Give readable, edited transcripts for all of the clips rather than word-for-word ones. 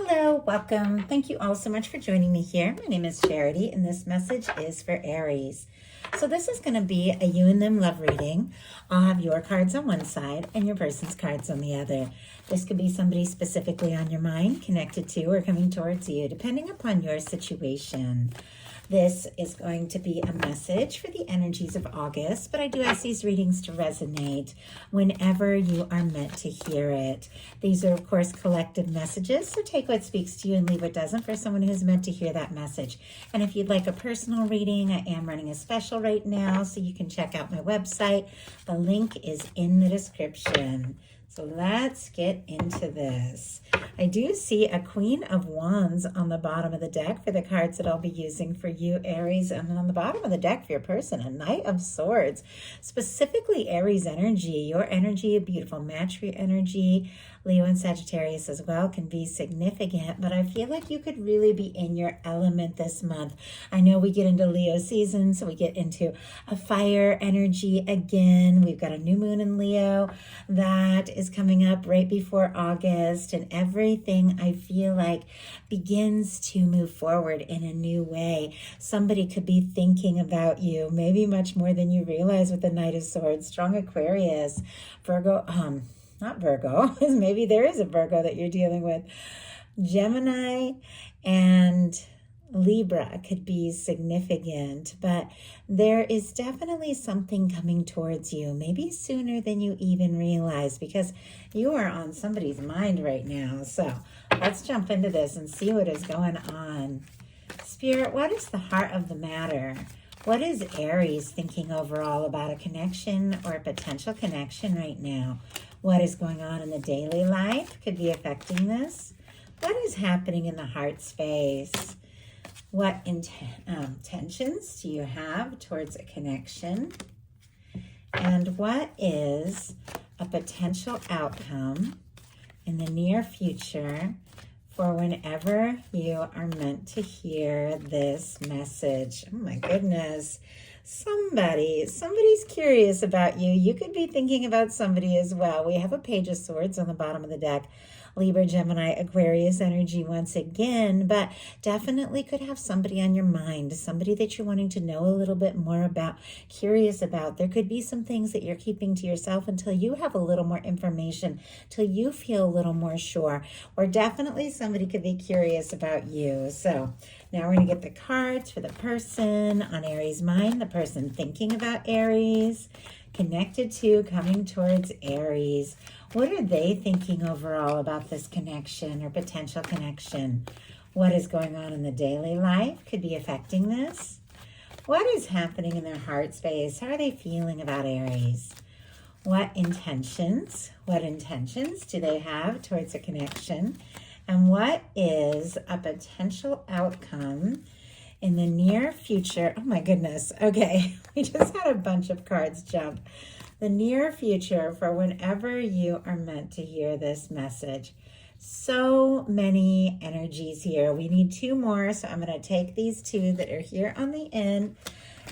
Hello, welcome. Thank you all so much for joining me here. My name is Charity, and this message is for Aries. So this is going to be a you and them love reading. I'll have your cards on one side and your person's cards on the other. This could be somebody specifically on your mind, connected to, or coming towards you, depending upon your situation. This is going to be a message for the energies of August, but I do ask these readings to resonate whenever you are meant to hear it. These are, of course, collective messages, so take what speaks to you and leave what doesn't for someone who's meant to hear that message. And if you'd like a personal reading, I am running a special right now, so you can check out my website. The link is in the description. So let's get into this. I do see a Queen of Wands on the bottom of the deck for the cards that I'll be using for you, Aries. And then on the bottom of the deck for your person, a Knight of Swords. Specifically Aries energy. Your energy, a beautiful match for your energy. Leo and Sagittarius as well can be significant, but I feel like you could really be in your element this month. I know we get into Leo season, so we get into a fire energy again. We've got a new moon in Leo that is coming up right before August, and everything I feel like begins to move forward in a new way. Somebody could be thinking about you, maybe much more than you realize with the Knight of Swords. Strong Aquarius, Virgo, not Virgo, maybe there is a Virgo that you're dealing with. Gemini and Libra could be significant, but there is definitely something coming towards you, maybe sooner than you even realize, because you are on somebody's mind right now. So let's jump into this and see what is going on. Spirit, what is the heart of the matter? What is Aries thinking overall about a connection or a potential connection right now? What is going on in the daily life could be affecting this. What is happening in the heart space? What intentions do you have towards a connection? And what is a potential outcome in the near future for whenever you are meant to hear this message? Oh my goodness. Somebody's curious about you. You could be thinking about somebody as well. We have a Page of Swords on the bottom of the deck. Libra, Gemini, Aquarius energy once again, but definitely could have somebody on your mind, somebody that you're wanting to know a little bit more about, curious about. There could be some things that you're keeping to yourself until you have a little more information, till you feel a little more sure, or definitely somebody could be curious about you. So now we're going to get the cards for the person on Aries' mind, the person thinking about Aries, connected to, coming towards Aries. What are they thinking overall about this connection or potential connection? What is going on in the daily life could be affecting this? What is happening in their heart space? How are they feeling about Aries? What intentions do they have towards a connection? And what is a potential outcome in the near future? Oh my goodness. Okay, we just had a bunch of cards jump. The near future for whenever you are meant to hear this message. So many energies here. We need two more, so I'm going to take these two that are here on the end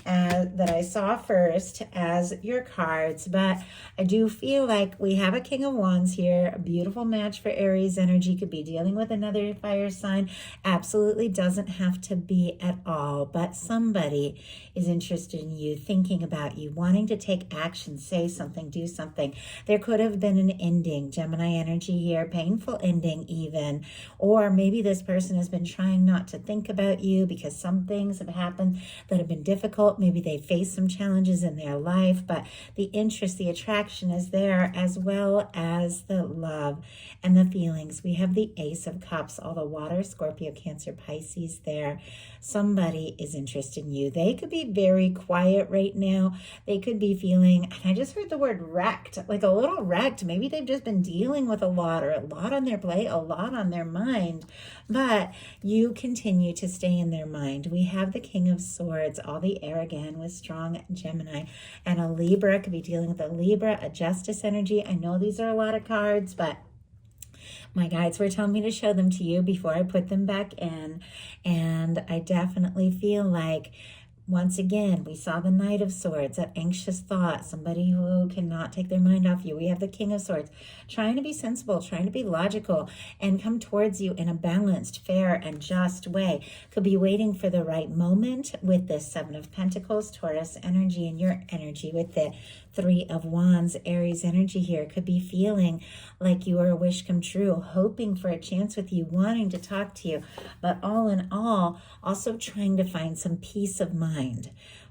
that I saw first as your cards, but I do feel like we have a King of Wands here, a beautiful match for Aries energy. Could be dealing with another fire sign. Absolutely doesn't have to be at all, but somebody is interested in you, thinking about you, wanting to take action, say something, do something. There could have been an ending, Gemini energy here, painful ending even, or maybe this person has been trying not to think about you because some things have happened that have been difficult. Maybe they face some challenges in their life, but the interest, the attraction is there, as well as the love and the feelings. We have the Ace of Cups, all the water, Scorpio, Cancer, Pisces there. Somebody is interested in you. They could be very quiet right now. They could be feeling, and I just heard the word wrecked, like a little wrecked. Maybe they've just been dealing with a lot, or a lot on their plate, a lot on their mind, but you continue to stay in their mind. We have the King of Swords, all the air again with strong Gemini, and a Libra. Could be dealing with a Libra, a Justice energy. I know these are a lot of cards, but my guides were telling me to show them to you before I put them back in, and I definitely feel like once again, we saw the Knight of Swords, that anxious thought, somebody who cannot take their mind off you. We have the King of Swords, trying to be sensible, trying to be logical, and come towards you in a balanced, fair, and just way. Could be waiting for the right moment with this Seven of Pentacles, Taurus energy, and your energy with the Three of Wands, Aries energy here. Could be feeling like you are a wish come true, hoping for a chance with you, wanting to talk to you, but all in all, also trying to find some peace of mind.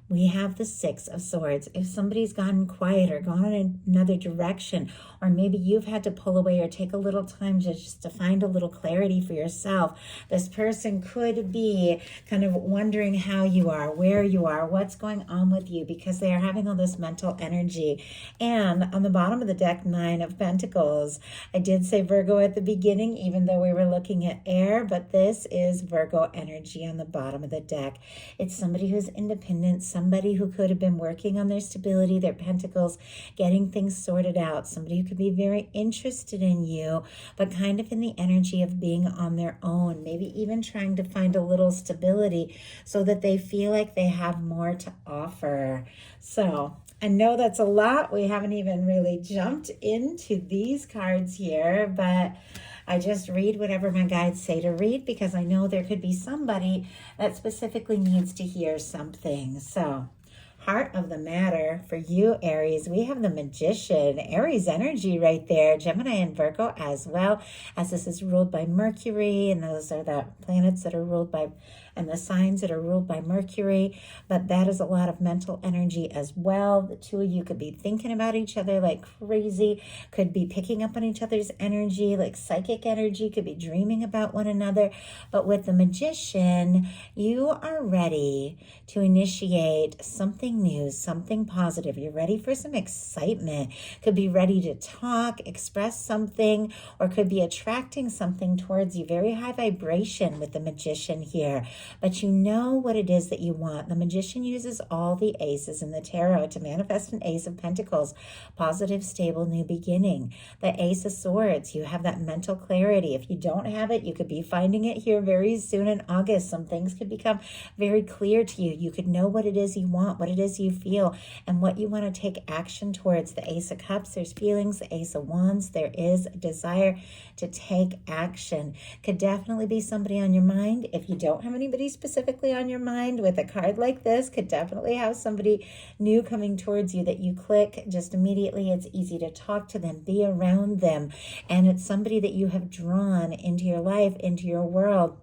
We have the Six of Swords. If somebody's gotten quiet or gone in another direction, or maybe you've had to pull away or take a little time just to find a little clarity for yourself, this person could be kind of wondering how you are, where you are, what's going on with you, because they are having all this mental energy. And on the bottom of the deck, Nine of Pentacles. I did say Virgo at the beginning, even though we were looking at air, but this is Virgo energy on the bottom of the deck. It's somebody who's independent, somebody who could have been working on their stability, their pentacles, getting things sorted out, somebody who could be very interested in you, but kind of in the energy of being on their own, maybe even trying to find a little stability so that they feel like they have more to offer. So I know that's a lot. We haven't even really jumped into these cards here, but I just read whatever my guides say to read, because I know there could be somebody that specifically needs to hear something. So, heart of the matter for you, Aries, we have the Magician, Aries energy right there, Gemini and Virgo as well, as this is ruled by Mercury, and those are the planets that are ruled by, and the signs that are ruled by Mercury, but that is a lot of mental energy as well. The two of you could be thinking about each other like crazy, could be picking up on each other's energy, like psychic energy, could be dreaming about one another. But with the Magician, you are ready to initiate something new, something positive. You're ready for some excitement, could be ready to talk, express something, or could be attracting something towards you. Very high vibration with the Magician here. But you know what it is that you want. The Magician uses all the aces in the tarot to manifest an Ace of Pentacles, positive, stable, new beginning. The Ace of Swords, you have that mental clarity. If you don't have it, you could be finding it here very soon in August. Some things could become very clear to you. You could know what it is you want, what it is you feel, and what you want to take action towards. The Ace of Cups, there's feelings. The Ace of Wands, there is a desire to take action. Could definitely be somebody on your mind. If you don't have anybody specifically on your mind, with a card like this, could definitely have somebody new coming towards you that you click just immediately. It's easy to talk to them, be around them, and it's somebody that you have drawn into your life, into your world.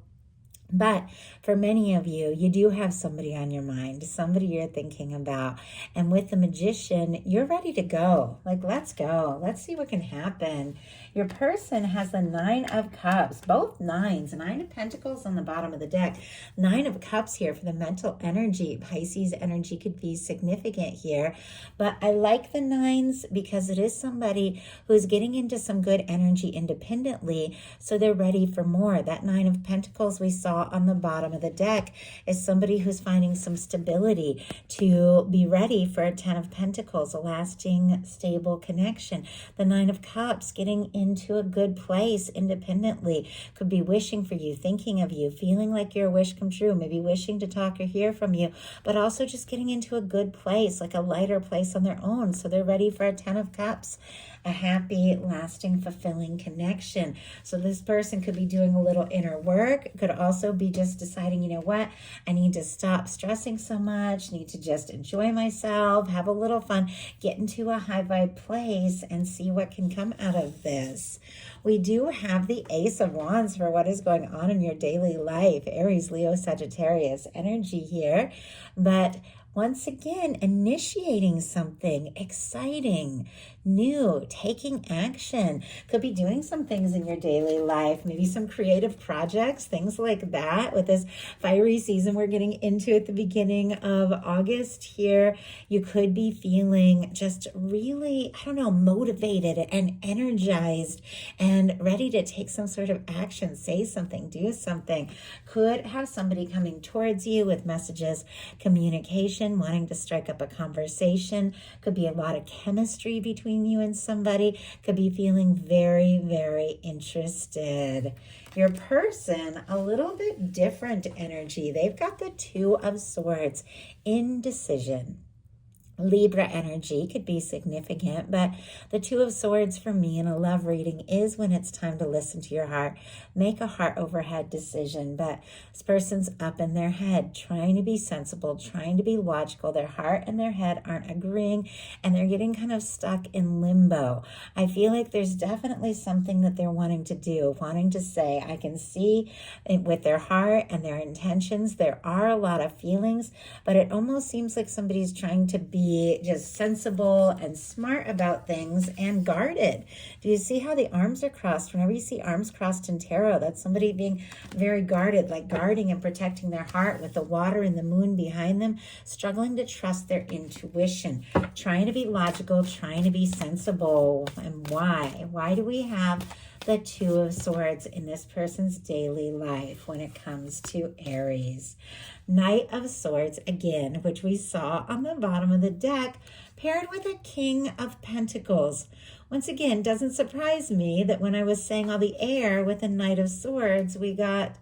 But for many of you, you do have somebody on your mind, somebody you're thinking about. And with the Magician, you're ready to go. Like, let's go. Let's see what can happen. Your person has the Nine of Cups, both nines, Nine of Pentacles on the bottom of the deck. Nine of Cups here for the mental energy. Pisces energy could be significant here. But I like the nines because it is somebody who's getting into some good energy independently, so they're ready for more. That Nine of Pentacles we saw on the bottom of the deck is somebody who's finding some stability to be ready for a Ten of Pentacles, a lasting, stable connection. The Nine of Cups, getting into a good place independently, could be wishing for you, thinking of you, feeling like your wish come true, maybe wishing to talk or hear from you, but also just getting into a good place, like a lighter place on their own. So they're ready for a Ten of Cups, a happy, lasting, fulfilling connection. So this person could be doing a little inner work, could also be just deciding, you know what, I need to stop stressing so much, need to just enjoy myself, have a little fun, get into a high vibe place, and see what can come out of this. We do have the Ace of Wands for what is going on in your daily life. Aries, Leo, Sagittarius energy here. But once again, initiating something exciting, new, taking action. Could be doing some things in your daily life, maybe some creative projects, things like that. With this fiery season we're getting into at the beginning of August here, you could be feeling just really, I don't know, motivated and energized and ready to take some sort of action, say something, do something. Could have somebody coming towards you with messages, communication, decision, wanting to strike up a conversation. Could be a lot of chemistry between you and somebody. Could be feeling very, very interested. Your person, a little bit different energy. They've got the Two of Swords, indecision. Libra energy could be significant, but the Two of Swords for me in a love reading is when it's time to listen to your heart, make a heart over head decision. But this person's up in their head, trying to be sensible, trying to be logical. Their heart and their head aren't agreeing, and they're getting kind of stuck in limbo. I feel like there's definitely something that they're wanting to do, wanting to say. I can see it with their heart and their intentions. There are a lot of feelings, but it almost seems like somebody's trying to be just sensible and smart about things and guarded. Do you see how the arms are crossed? Whenever you see arms crossed in tarot, that's somebody being very guarded, like guarding and protecting their heart with the water and the moon behind them, struggling to trust their intuition, trying to be logical, trying to be sensible. And why? Why do we have the Two of Swords in this person's daily life when it comes to Aries? Knight of Swords, again, which we saw on the bottom of the deck, paired with a King of Pentacles. Once again, doesn't surprise me that when I was saying all the air with the Knight of Swords, we got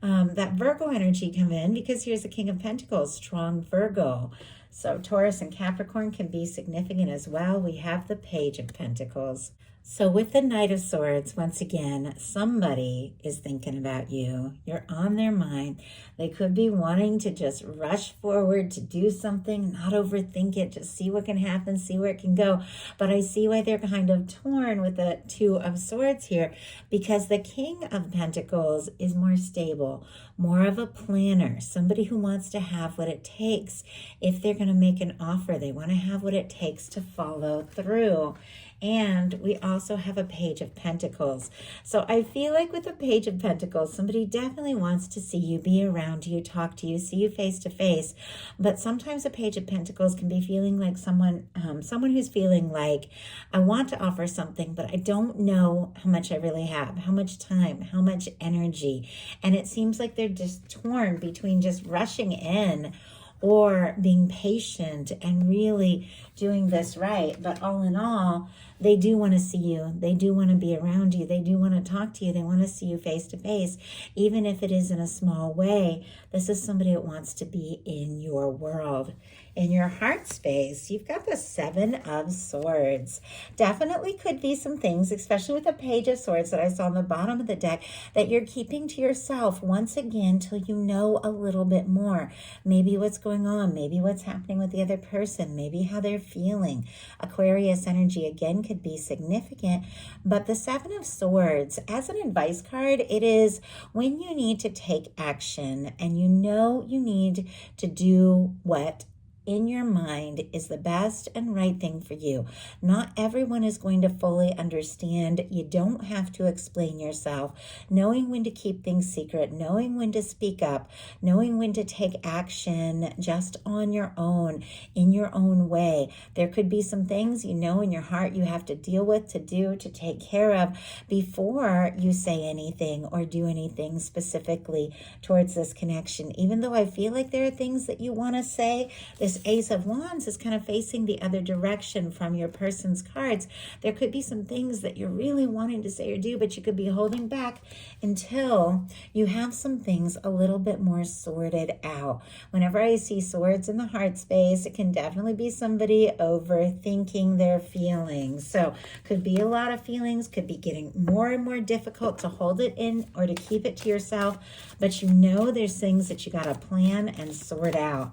that Virgo energy come in, because here's the King of Pentacles, strong Virgo. So Taurus and Capricorn can be significant as well. We have the Page of Pentacles. So with the Knight of Swords, once again, somebody is thinking about you. You're on their mind. They could be wanting to just rush forward to do something, not overthink it, just see what can happen, see where it can go. But I see why they're kind of torn with the Two of Swords here, because the King of Pentacles is more stable, more of a planner, somebody who wants to have what it takes. If they're going to make an offer, they want to have what it takes to follow through. And we also have a Page of Pentacles. So I feel like with the Page of Pentacles, somebody definitely wants to see you, be around you, talk to you, see you face to face. But sometimes a Page of Pentacles can be feeling like someone who's feeling like, I want to offer something, but I don't know how much I really have, how much time, how much energy. And it seems like they're just torn between just rushing in or being patient and really doing this right. But all in all, they do want to see you. They do want to be around you. They do want to talk to you. They want to see you face to face, even if it is in a small way. This is somebody that wants to be in your world. In your heart space, you've got the Seven of Swords. Definitely could be some things, especially with the Page of Swords that I saw on the bottom of the deck, that you're keeping to yourself once again till you know a little bit more. Maybe what's going on, maybe what's happening with the other person, maybe how they're feeling. Aquarius energy again could be significant, but the Seven of Swords, as an advice card, it is when you need to take action and you know you need to do what in your mind is the best and right thing for you. Not everyone is going to fully understand. You don't have to explain yourself. Knowing when to keep things secret, knowing when to speak up, knowing when to take action just on your own, in your own way. There could be some things you know in your heart you have to deal with, to do, to take care of before you say anything or do anything specifically towards this connection. Even though I feel like there are things that you want to say, this Ace of Wands is kind of facing the other direction from your person's cards. There could be some things that you're really wanting to say or do, but you could be holding back until you have some things a little bit more sorted out. Whenever I see swords in the heart space, it can definitely be somebody overthinking their feelings. So could be a lot of feelings, could be getting more and more difficult to hold it in or to keep it to yourself, but you know there's things that you got to plan and sort out.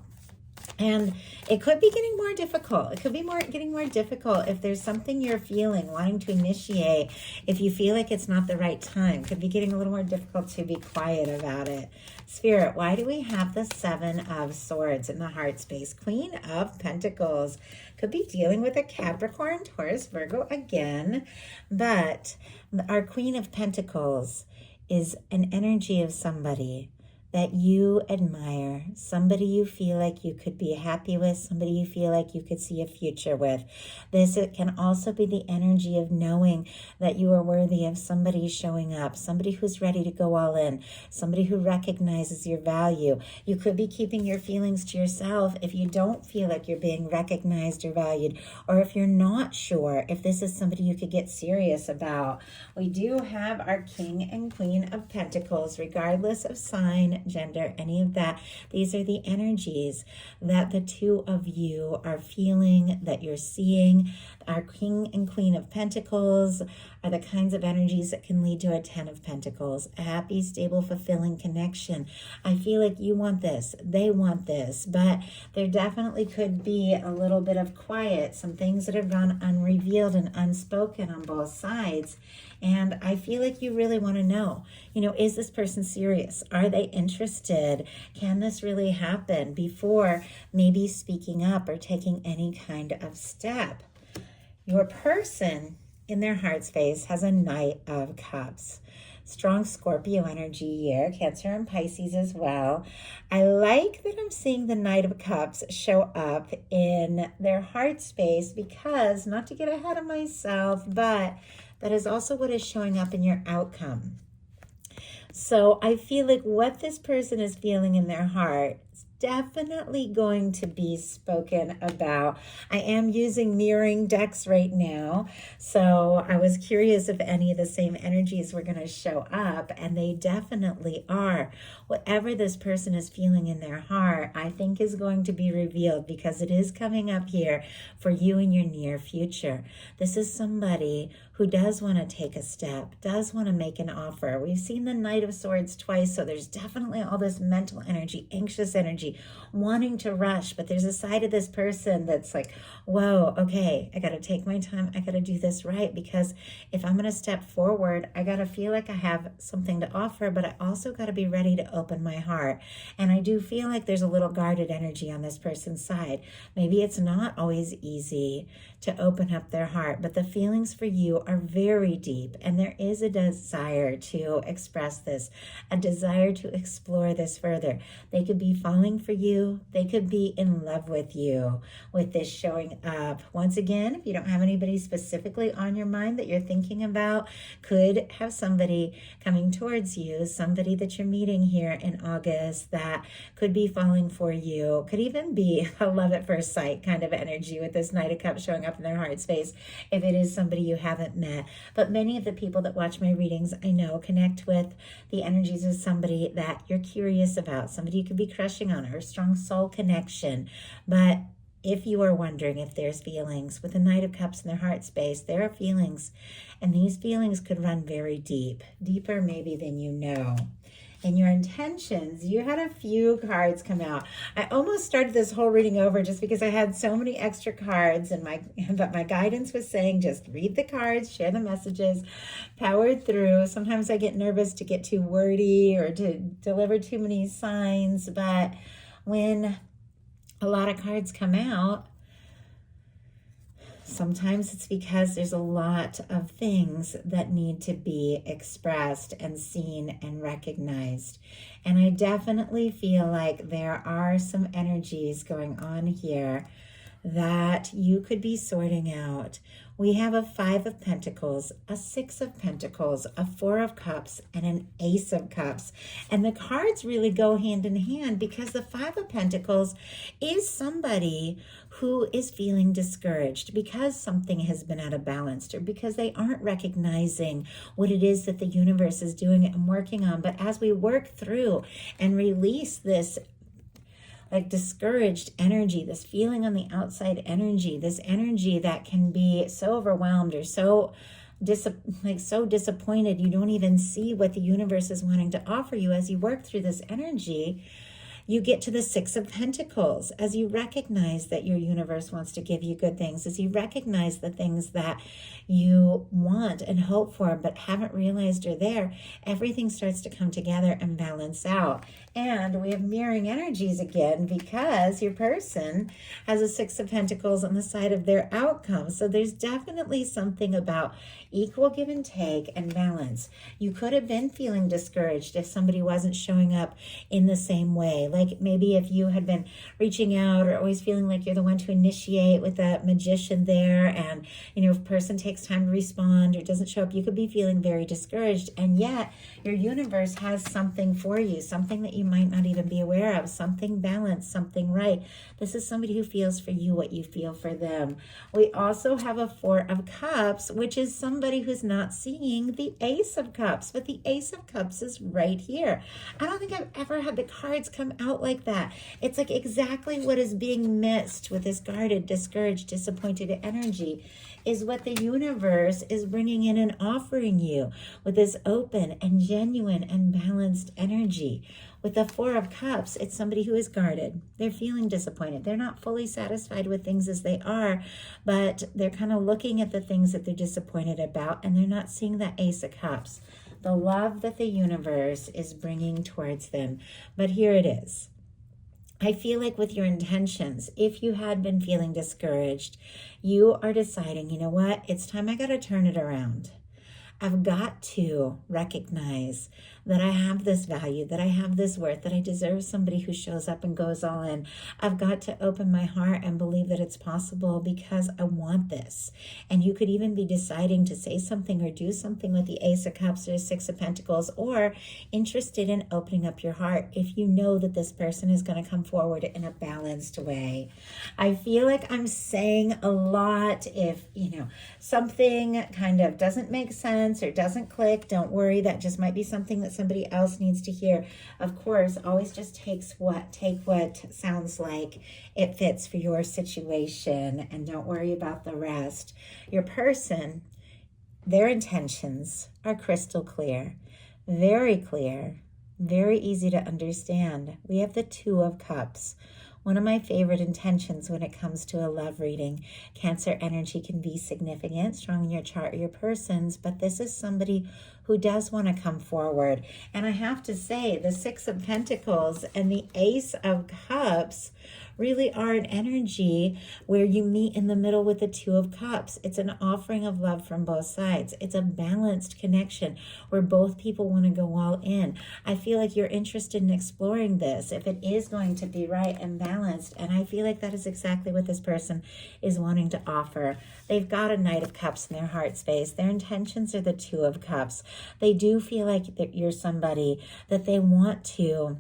And it could be getting more difficult. It could be getting more difficult if there's something you're feeling, wanting to initiate. If you feel like it's not the right time, it could be getting a little more difficult to be quiet about it. Spirit, why do we have the Seven of Swords in the heart space? Queen of Pentacles. Could be dealing with a Capricorn, Taurus, Virgo again. But our Queen of Pentacles is an energy of somebody that you admire, somebody you feel like you could be happy with, somebody you feel like you could see a future with. This it can also be the energy of knowing that you are worthy of somebody showing up, somebody who's ready to go all in, somebody who recognizes your value. You could be keeping your feelings to yourself if you don't feel like you're being recognized or valued, or if you're not sure if this is somebody you could get serious about. We do have our King and Queen of Pentacles, regardless of sign, gender, any of that. These are the energies that the two of you are feeling, that you're seeing. Our King and Queen of Pentacles are the kinds of energies that can lead to a Ten of Pentacles, a happy, stable, fulfilling connection. I feel like you want this, they want this, but there definitely could be a little bit of quiet, some things that have gone unrevealed and unspoken on both sides. And I feel like you really want to know, is this person serious? Are they interested? Can this really happen before maybe speaking up or taking any kind of step? Your person in their heart space has a Knight of Cups. Strong Scorpio energy here, Cancer and Pisces as well. I like that I'm seeing the Knight of Cups show up in their heart space because, not to get ahead of myself, but that is also what is showing up in your outcome. So I feel like what this person is feeling in their heart is definitely going to be spoken about. I am using mirroring decks right now, so I was curious if any of the same energies were going to show up, and they definitely are. Whatever this person is feeling in their heart, I think is going to be revealed because it is coming up here for you in your near future. This is somebody who does want to take a step, does want to make an offer. We've seen the Knight of Swords twice, so there's definitely all this mental energy, anxious energy, wanting to rush, but there's a side of this person that's like, whoa, okay, I got to take my time, I got to do this right, because if I'm going to step forward, I got to feel like I have something to offer, but I also got to be ready to open my heart. And I do feel like there's a little guarded energy on this person's side. Maybe it's not always easy to open up their heart, but the feelings for you are very deep, and there is a desire to express this, a desire to explore this further. They could be falling for you, they could be in love with you with this showing up. Once again, if you don't have anybody specifically on your mind that you're thinking about, could have somebody coming towards you, somebody that you're meeting here in August that could be falling for you, could even be a love at first sight kind of energy with this Knight of Cups showing up in their heart space if it is somebody you haven't met. But many of the people that watch my readings, I know, connect with the energies of somebody that you're curious about, somebody you could be crushing on, or a strong soul connection. But if you are wondering if there's feelings, with the Knight of Cups in their heart space, there are feelings, and these feelings could run very deep, deeper maybe than you know. And your intentions, you had a few cards come out. I almost started this whole reading over just because I had so many extra cards, but my guidance was saying just read the cards, share the messages, power through. Sometimes I get nervous to get too wordy or to deliver too many signs, but when a lot of cards come out, sometimes it's because there's a lot of things that need to be expressed and seen and recognized. And I definitely feel like there are some energies going on here that you could be sorting out. We have a Five of Pentacles, a Six of Pentacles, a Four of Cups, and an Ace of Cups. And the cards really go hand in hand because the Five of Pentacles is somebody who is feeling discouraged because something has been out of balance, or because they aren't recognizing what it is that the universe is doing and working on. But as we work through and release this like discouraged energy, this feeling on the outside energy, this energy that can be so overwhelmed or so disappointed you don't even see what the universe is wanting to offer you, as you work through this energy, You get to the Six of Pentacles as you recognize that your universe wants to give you good things, as you recognize the things that you want and hope for but haven't realized are there. Everything starts to come together and balance out. And we have mirroring energies again because your person has a Six of Pentacles on the side of their outcome. So there's definitely something about equal give and take and balance. You could have been feeling discouraged if somebody wasn't showing up in the same way. Like maybe if you had been reaching out or always feeling like you're the one to initiate with that Magician there, and if a person takes time to respond or doesn't show up, you could be feeling very discouraged. And yet your universe has something for you, something that you might not even be aware of, something balanced, something right. This is somebody who feels for you what you feel for them. We also have a Four of Cups, which is somebody who's not seeing the Ace of Cups, but the Ace of Cups is right here. I don't think I've ever had the cards come out like that. It's like exactly what is being missed with this guarded, discouraged, disappointed energy is what the universe is bringing in and offering you with this open and genuine and balanced energy. With the Four of Cups, it's somebody who is guarded. They're feeling disappointed. They're not fully satisfied with things as they are, but they're kind of looking at the things that they're disappointed about, and they're not seeing that Ace of Cups, the love that the universe is bringing towards them. But here it is. I feel like with your intentions, if you had been feeling discouraged, you are deciding, you know what, it's time I got to turn it around. I've got to recognize that I have this value, that I have this worth, that I deserve somebody who shows up and goes all in. I've got to open my heart and believe that it's possible because I want this. And you could even be deciding to say something or do something with the Ace of Cups or Six of Pentacles, or interested in opening up your heart if you know that this person is going to come forward in a balanced way. I feel like I'm saying a lot. If, something kind of doesn't make sense or doesn't click, don't worry. That just might be something that somebody else needs to hear. Of course, always just take what sounds like it fits for your situation, and don't worry about the rest. Your person, their intentions are crystal clear, very easy to understand. We have the Two of Cups. One of my favorite intentions when it comes to a love reading. Cancer energy can be significant, strong in your chart or your person's, but this is somebody who does want to come forward. And I have to say, the Six of Pentacles and the Ace of Cups really are an energy where you meet in the middle with the Two of Cups. It's an offering of love from both sides. It's a balanced connection where both people want to go all in. I feel like you're interested in exploring this, if it is going to be right and balanced. And I feel like that is exactly what this person is wanting to offer. They've got a Knight of Cups in their heart space. Their intentions are the Two of Cups. They do feel like that you're somebody that they want to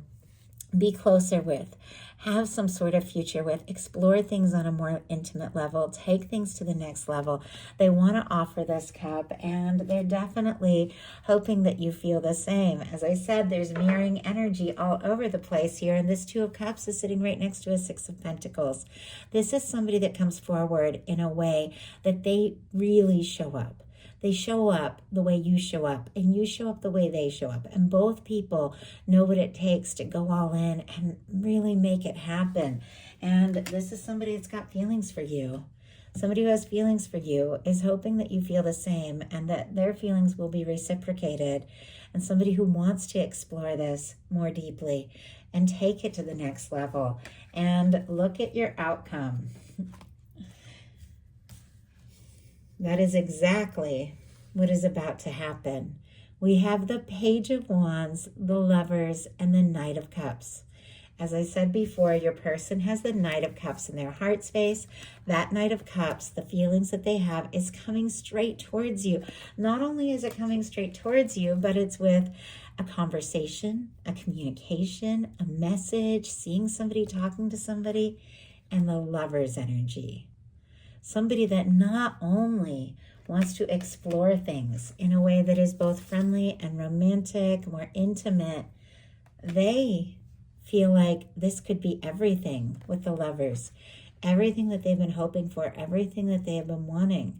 be closer with, have some sort of future with, explore things on a more intimate level, take things to the next level. They want to offer this cup, and they're definitely hoping that you feel the same. As I said, there's mirroring energy all over the place here, and this Two of Cups is sitting right next to a Six of Pentacles. This is somebody that comes forward in a way that they really show up. They show up the way you show up, and you show up the way they show up. And both people know what it takes to go all in and really make it happen. And this is somebody that's got feelings for you. Somebody who has feelings for you is hoping that you feel the same and that their feelings will be reciprocated. And somebody who wants to explore this more deeply and take it to the next level. And look at your outcome. That is exactly what is about to happen. We have the Page of Wands, the Lovers, and the Knight of Cups. As I said before, your person has the Knight of Cups in their heart space. That Knight of Cups, the feelings that they have, is coming straight towards you. Not only is it coming straight towards you, but it's with a conversation, a communication, a message, seeing somebody, talking to somebody, and the Lover's energy. Somebody that not only wants to explore things in a way that is both friendly and romantic, more intimate, they feel like this could be everything with the Lovers. Everything that they've been hoping for, everything that they have been wanting.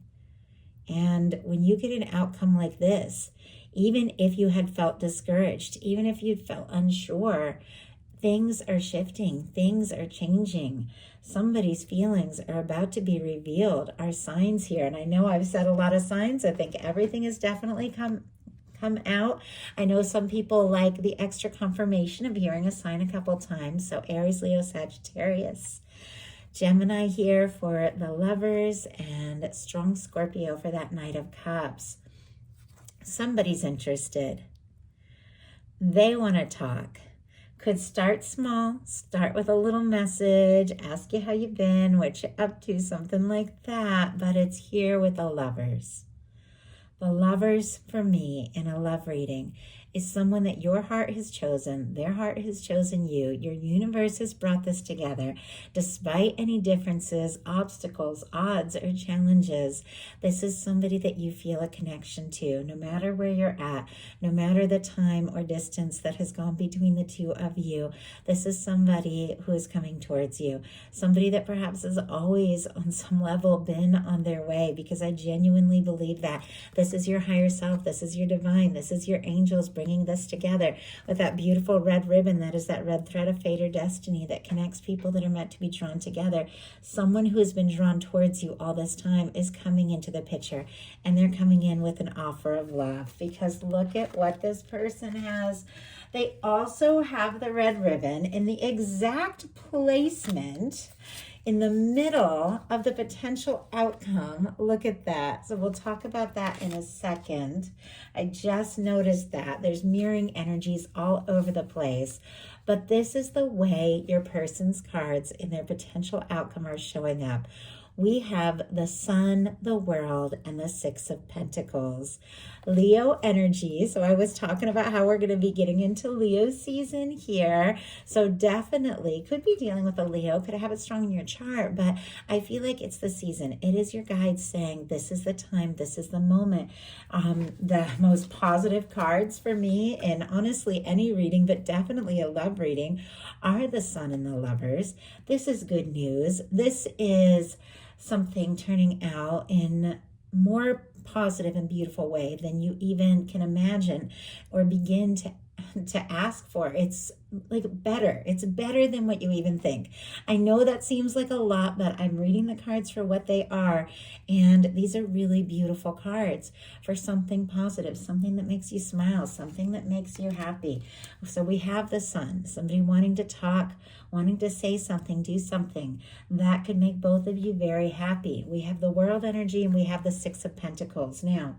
And when you get an outcome like this, even if you had felt discouraged, even if you felt unsure, Things are shifting. Things are changing. Somebody's feelings are about to be revealed. Our signs here, and I know I've said a lot of signs. I think everything has definitely come out. I know some people like the extra confirmation of hearing a sign a couple times. So Aries, Leo, Sagittarius. Gemini here for the lovers, and strong Scorpio for that Knight of Cups. Somebody's interested. They want to talk. Could start small, start with a little message, ask you how you've been, what you're up to, something like that. But it's here with the lovers. The lovers, for me, in a love reading, is someone that your heart has chosen. Their heart has chosen you. Your universe has brought this together. Despite any differences, obstacles, odds, or challenges, this is somebody that you feel a connection to, no matter where you're at, no matter the time or distance that has gone between the two of you. This is somebody who is coming towards you. Somebody that perhaps has always, on some level, been on their way, because I genuinely believe that. This is your higher self. This is your divine. This is your angels bringing this together with that beautiful red ribbon that is that red thread of fate or destiny that connects people that are meant to be drawn together. Someone who has been drawn towards you all this time is coming into the picture, and they're coming in with an offer of love, because look at what this person has. They also have the red ribbon in the exact placement in the middle of the potential outcome. Look at that. So we'll talk about that in a second. I just noticed that there's mirroring energies all over the place, but this is the way your person's cards in their potential outcome are showing up. We have the Sun, the World, and the Six of Pentacles. Leo energy. So I was talking about how we're going to be getting into Leo season here. So definitely could be dealing with a Leo, could have it strong in your chart, but I feel like it's the season. It is your guide saying this is the time, this is the moment. The most positive cards for me, and honestly any reading, but definitely a love reading, are the Sun and the Lovers. This is good news. This is something turning out in more positive and beautiful way than you even can imagine or begin to ask for. It's like better. It's better than what you even think. I know that seems like a lot, but I'm reading the cards for what they are. And these are really beautiful cards for something positive, something that makes you smile, something that makes you happy. So we have the Sun, somebody wanting to talk, wanting to say something, do something that could make both of you very happy. We have the World energy, and we have the Six of Pentacles. Now,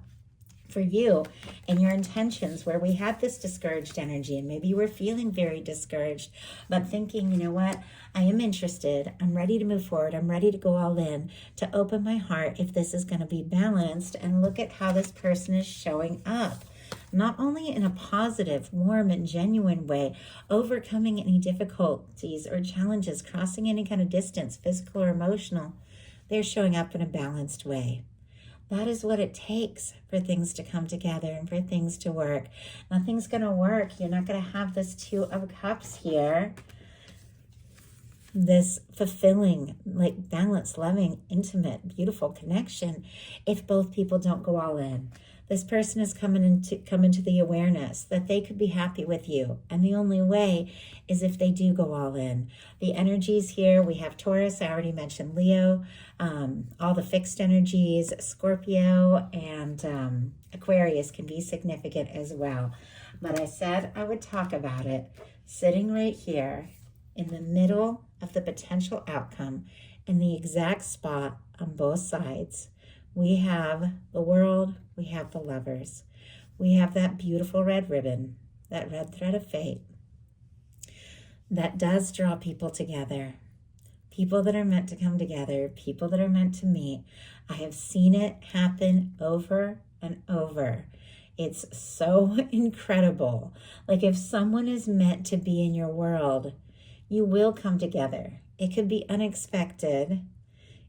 for you and your intentions, where we had this discouraged energy, and maybe you were feeling very discouraged, but thinking, you know what, I am interested, I'm ready to move forward, I'm ready to go all in, to open my heart if this is going to be balanced. And look at how this person is showing up. Not only in a positive, warm, and genuine way, overcoming any difficulties or challenges, crossing any kind of distance, physical or emotional, they're showing up in a balanced way. That is what it takes for things to come together and for things to work. Nothing's going to work. You're not going to have this Two of Cups here. This fulfilling, like balanced, loving, intimate, beautiful connection if both people don't go all in. This person is come into the awareness that they could be happy with you. And the only way is if they do go all in. The energies here, we have Taurus, I already mentioned Leo, all the fixed energies, Scorpio, and Aquarius can be significant as well. But I said I would talk about it sitting right here in the middle of the potential outcome, in the exact spot on both sides. We have the World, we have the Lovers. We have that beautiful red ribbon, that red thread of fate that does draw people together. People that are meant to come together, people that are meant to meet. I have seen it happen over and over. It's so incredible. Like if someone is meant to be in your world, you will come together. It could be unexpected.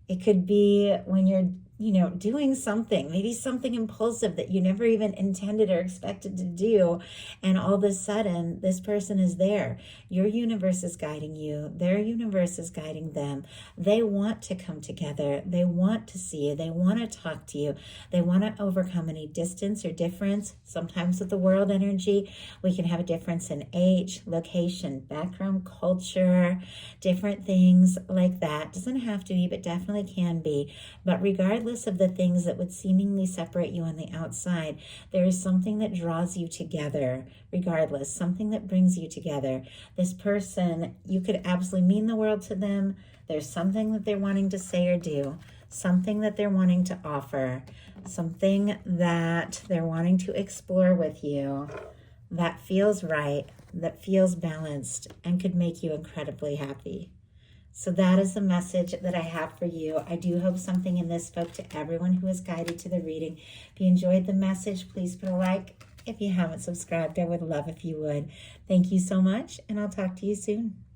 It could be when you're doing something, maybe something impulsive that you never even intended or expected to do. And all of a sudden, this person is there. Your universe is guiding you. Their universe is guiding them. They want to come together. They want to see you. They want to talk to you. They want to overcome any distance or difference. Sometimes with the world energy, we can have a difference in age, location, background, culture, different things like that. Doesn't have to be, but definitely can be. But regardless of the things that would seemingly separate you on the outside, there is something that draws you together, regardless, something that brings you together. This person, you could absolutely mean the world to them. There's something that they're wanting to say or do, something that they're wanting to offer, something that they're wanting to explore with you that feels right, that feels balanced, and could make you incredibly happy. So that is the message that I have for you. I do hope something in this spoke to everyone who was guided to the reading. If you enjoyed the message, please put a like. If you haven't subscribed, I would love if you would. Thank you so much, and I'll talk to you soon.